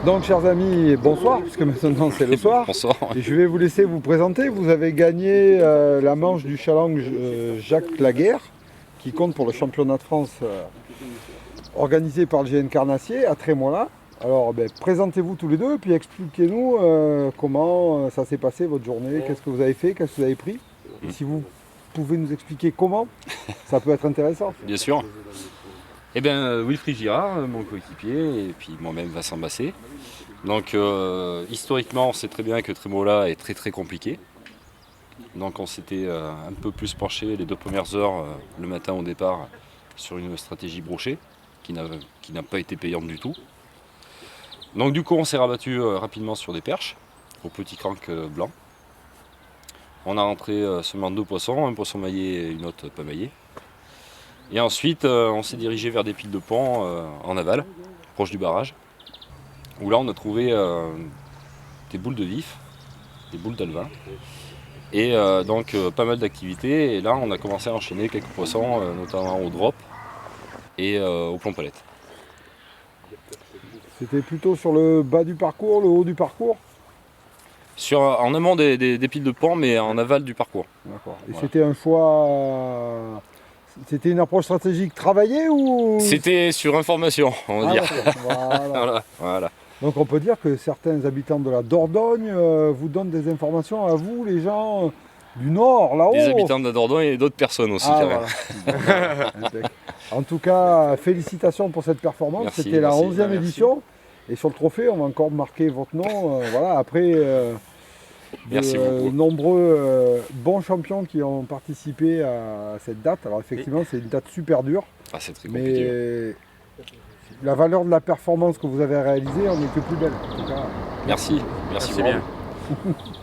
Donc, chers amis, bonsoir, puisque maintenant c'est le soir. Bonsoir. Et je vais vous laisser vous présenter. Vous avez gagné la manche du challenge Jacques Laguerre, qui compte pour le championnat de France organisé par le GN Carnassier à Trémola. Alors, présentez-vous tous les deux, puis expliquez-nous comment ça s'est passé votre journée, qu'est-ce que vous avez fait, qu'est-ce que vous avez pris. Et si vous pouvez nous expliquer comment, ça peut être intéressant. Bien sûr. Eh bien, Wilfried Girard, mon coéquipier, et puis moi-même Vincent Basset. Donc, historiquement, on sait très bien que Trémola est très très compliqué. Donc, on s'était un peu plus penché les 2 premières heures le matin au départ sur une stratégie brochée qui n'a pas été payante du tout. Donc, du coup, on s'est rabattu rapidement sur des perches au petit crank blanc. On a rentré seulement 2 poissons, un poisson maillé et une autre pas maillée. Et ensuite, on s'est dirigé vers des piles de pont en aval, proche du barrage, où là on a trouvé des boules de vif, des boules d'alevin, et donc pas mal d'activités. Et là, on a commencé à enchaîner quelques poissons, notamment au drop et au plomb-palette. C'était plutôt sur le bas du parcours, le haut du parcours? En amont des piles de pont, mais en aval du parcours. D'accord. Et Voilà. c'était un choix. C'était une approche stratégique travaillée ou. C'était sur information, on va dire. Voilà. Voilà. Donc on peut dire que certains habitants de la Dordogne vous donnent des informations à vous, les gens du Nord, là-haut. Des habitants de la Dordogne et d'autres personnes aussi. Ah, quand même. voilà. Impec. En tout cas, félicitations pour cette performance. Merci, C'était la merci. 11e Merci. édition. Et sur le trophée, on va encore marquer votre nom. Voilà, après Merci beaucoup. nombreux bons champions qui ont participé à cette date. Alors effectivement, c'est une date super dure. Ah, c'est très compliqué. Mais la valeur de la performance que vous avez réalisée en est que plus belle. En tout cas, Merci, merci Merci beaucoup. bien.